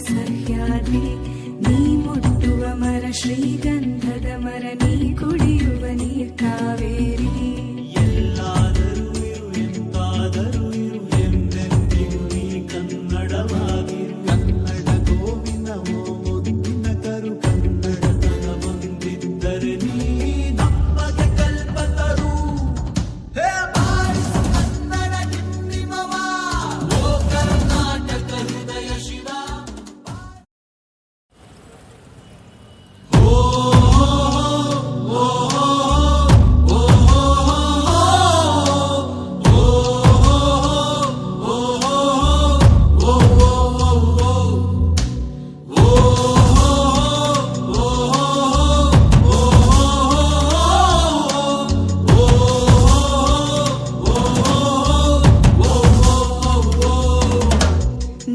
ಸಹ್ಯಾದ್ರಿ ನೀ ಮುಟ್ಟುವ ಮರ ಶ್ರೀಗಂಧದ ಮರ ನೀ ಕುಡಿಯುವ ನೀರ್ ಕಾವೇರಿ ಎಲ್ಲಾದರೂ ಇರು ಎಂತಾದರೂ ಇರು ಎಂದೆಂದಿಗೂ ನೀ ಕನ್ನಡವಾಗಿರು ಕನ್ನಡ ಗೋವಿನ ಓ ಮುದ್ದಿನ ಕರು ಕನ್ನಡತನ ಬಂದಿದ್ದರೆ ನೀ ನಮಗೆ ಕಲ್ಪತರು ಹೇ ಬಾರಿಸು ಕನ್ನಡ ಡಿಂಡಿಮವ ಓ ಕರ್ನಾಟಕ ಹೃದಯ ಶಿವ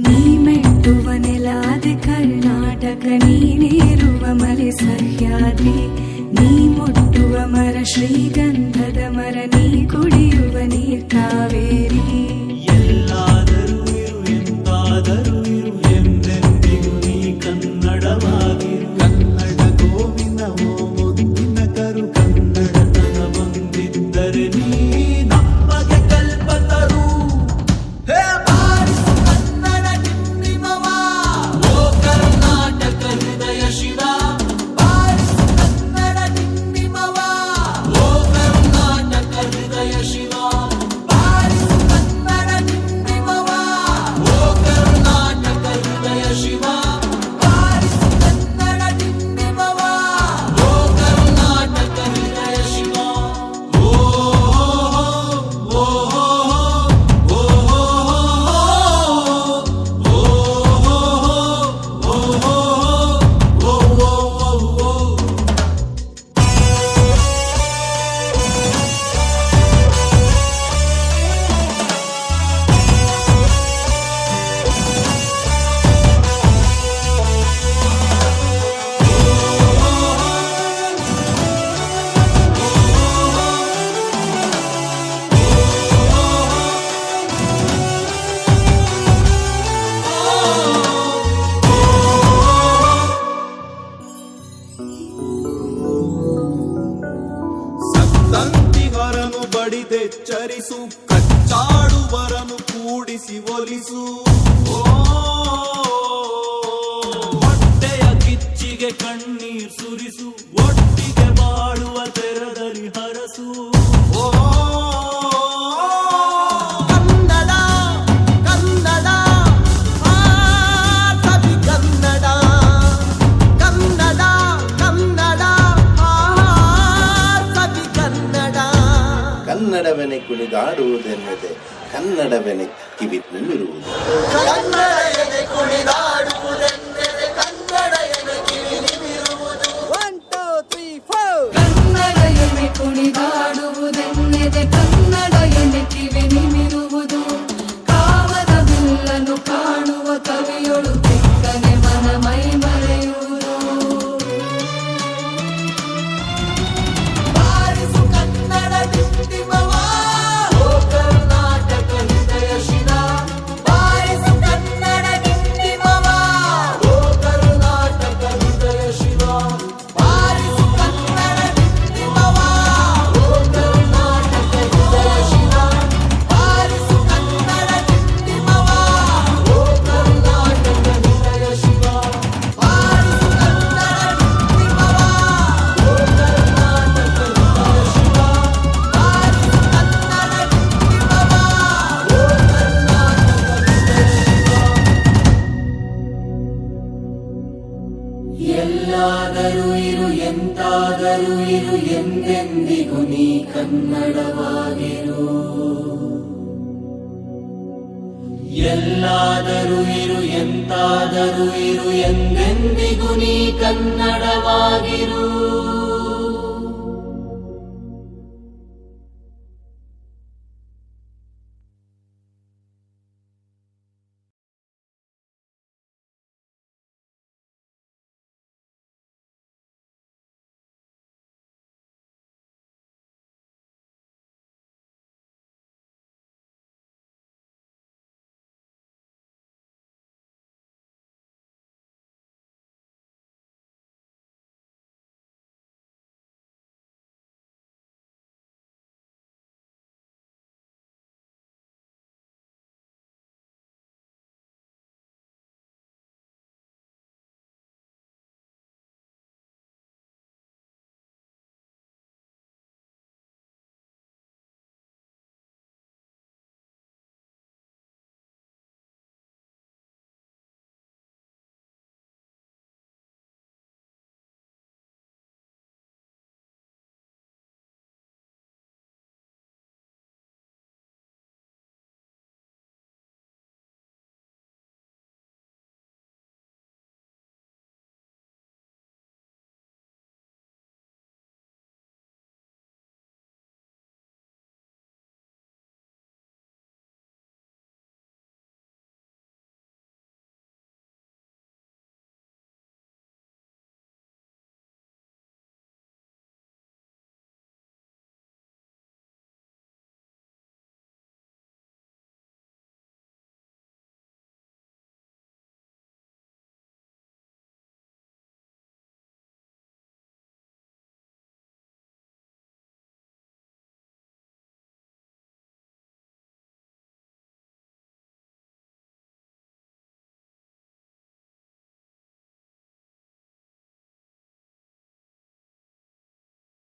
ನೀ ಮೆಟ್ಟುವ ನೆಲಾದ ಕರ್ನಾಟಕ ನೀನೇರುವ ಮಲೆ ಸಹ್ಯಾದ್ರಿ ನೀ ಮುಟ್ಟುವ ಮರ ಶ್ರೀಗಂಧದ ಮರ ನೀ ಕುಡಿಯುವ ನೀರ್ ಕಾವೇರಿ ಎಲ್ಲಾದರೂ ಇರು ಎಂತಾದರೂ ಇರು ಎಂದೆಂದಿಗೂ ನೀ ಕನ್ನಡವಾಗಿರು ಕನ್ನಡ ಗೋವಿನ ಓ ಮುದ್ದಿನ ಕರು ಕನ್ನಡತನ ಬಂದಿದ್ದರೆ ನೀ ನಮಗೆ ಕಲ್ಪತರು ಹೇ ಬಾರಿಸು ಕನ್ನಡ ಡಿಂಡಿಮವ ಓ ಕರ್ನಾಟಕ ಹೃದಯ ಶಿವ ಬಾರಿಸು ಕನ್ನಡ ಡಿಂಡಿಮವ ಓ ಕರ್ನಾಟಕ ಹೃದಯ ಶಿವ ಬಾರಿಸು ಕನ್ನಡ ಡಿಂಡಿಮವ ಓ ಕರ್ನಾಟಕ ಹೃದಯ ಶಿವ ಬಾರಿಸು ಕನ್ನಡ ಡಿಂಡಿಮವ ಓ ಕರ್ನಾಟಕ ಹೃದಯ ಶಿವ ಓ ಓ ಸಂತಿಗರನು ಬಡಿದೆಚ್ಚರಿಸು ಕಚ್ಚಾಡುವರನು ಕೂಡಿಸಿ ಒಲಿಸು ಹೊಟ್ಟೆಯ ಕಿಚ್ಚಿಗೆ ಕಣ್ಣೀರ್ ಸುರಿಸು ಒಟ್ಟಿಗೆ ಬಾಳುವ ತೆರದಲ್ಲಿ ಹರಸು ಕನ್ನಡ ಕನ್ನಡ ಕವಿ ಕನ್ನಡ ಕನ್ನಡ ಕನ್ನಡ ಕವಿ ಕನ್ನಡ ಕನ್ನಡವೆನೆ ಕುಣಿದಾಡುವುದೆನ್ನದೆ ಕನ್ನಡವೆನೆ ಕಿವಿ ನಿಮಿರುವುದು ಕನ್ನಡಯನೆ ಕುಣಿದಾಡುವುದೆಂದರೆ ಕನ್ನಡಯನೆ ಕಿವಿ ನಿಮಿರುವುದು 1 2 3 4 ಕನ್ನಡ ಎನೆ ಕುಣಿದಾಡುವುದೆನ್ನೆದೆ ಕನ್ನಡ ಎನೆ ಕಿವಿ ನಿಮಿರುವುದು ಕಾಮದ ಬಿಲ್ಲನ್ನು ಕಾಣುವ ಕವಿಯೊಳು ತೆಕ್ಕನೆ ಮನ ಮೈ ಮರೆಯುವುದು ಬಾರಿಸು ಕನ್ನಡ ಡಿಂಡಿಮವ ಓ ಕರ್ನಾಟಕ ಹೃದಯ ಶಿವ ಬಾರಿಸು ಕನ್ನಡ ಡಿಂಡಿಮವ ಓ ಕರ್ನಾಟಕ ಹೃದಯ ಶಿವ ಬಾರಿಸು ಕನ್ನಡ ಡಿಂಡಿಮವ ಓ ಕರ್ನಾಟಕ ಹೃದಯ ಶಿವ ಬಾರಿಸು ಕನ್ನಡ ಡಿಂಡಿಮವ ಓ ಕರ್ನಾಟಕ ಹೃದಯ ಶಿವ ಬಾರಿಸು ಕನ್ನಡ ಡಿಂಡಿಮವ ಓ ಕರ್ನಾಟಕ ಹೃದಯ ಶಿವ ಬಾರಿಸು ಕನ್ನಡ ಡಿಂಡಿಮವ ಓ ಎಲ್ಲಾದರೂ ಇರು ಎಂತಾದರೂ ಇರು ಎಂದೆಂದಿಗೂ ನೀ ಕನ್ನಡವಾಗಿರು ಎಲ್ಲಾದರೂ ಇರು ಎಂತಾದರೂ ಇರು ಎಂದೆಂದಿಗೂ ನೀ ಕನ್ನಡವಾಗಿರು